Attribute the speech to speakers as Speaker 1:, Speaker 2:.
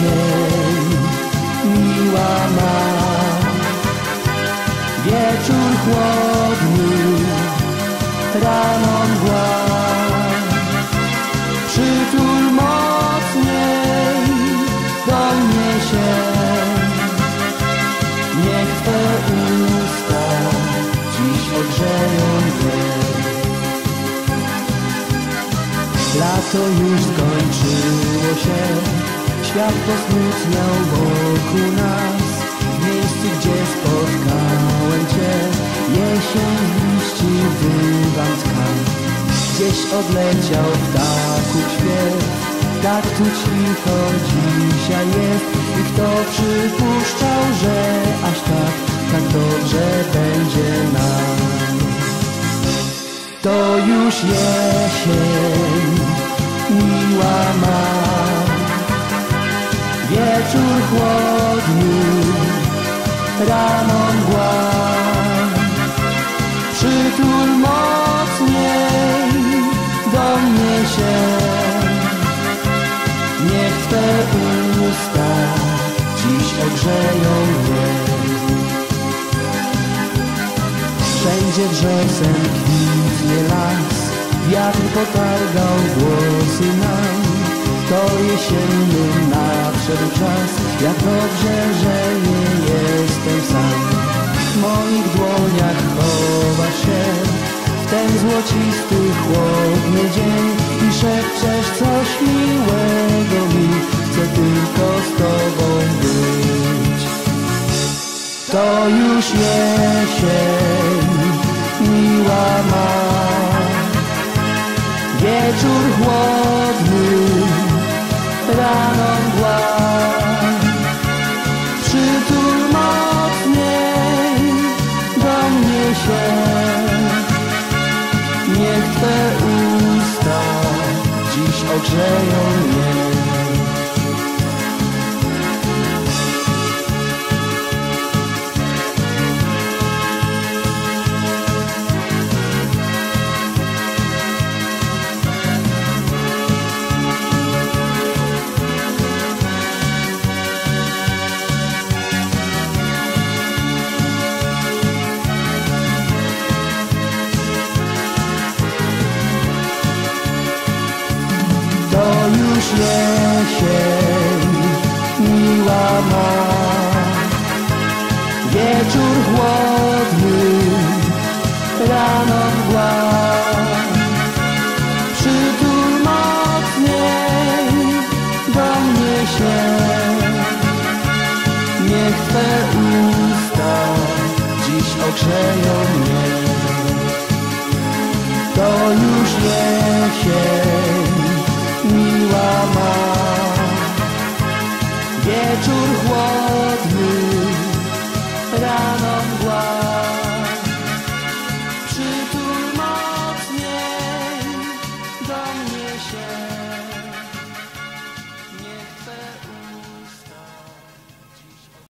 Speaker 1: jesień miła ma, wieczór chłodny, rano mgła. Przytul mocniej do mnie się, niech Twe usta dziś ogrzeją mnie. Lato już skończyło się, świat posmutniał wokół nas. W miejscu, gdzie spotkałem Cię, jesień liści dywan tkał. Gdzieś odleciał ptaków śpiew, tak tu cicho dzisiaj jest. I kto przypuszczał, że aż tak dobrze będzie nam. To już jesień miła ma, wieczór chłodny, rano mgła. Przytul mocniej do mnie się, niech Twe usta dziś ogrzeją mnie. Wszędzie wrzosem kwitnie las, wiatr potargał włosy nam. To jesienny nadszedł czas, jak dobrze, że nie jestem sam. W moich dłoniach chowa się w ten złocisty, chłodny dzień i szepczesz coś miłego mi, chcę tylko z Tobą być. To już jesień miła ma, wieczór chłodny, rano mgła. Przytul mocniej do mnie się, niech Twe usta dziś ogrzeją mnie. To już jesień miła ma, wieczór chłodny, rano mgła. Przytul mocniej do mnie się, niech Twe usta dziś ogrzeją mnie. To już jesień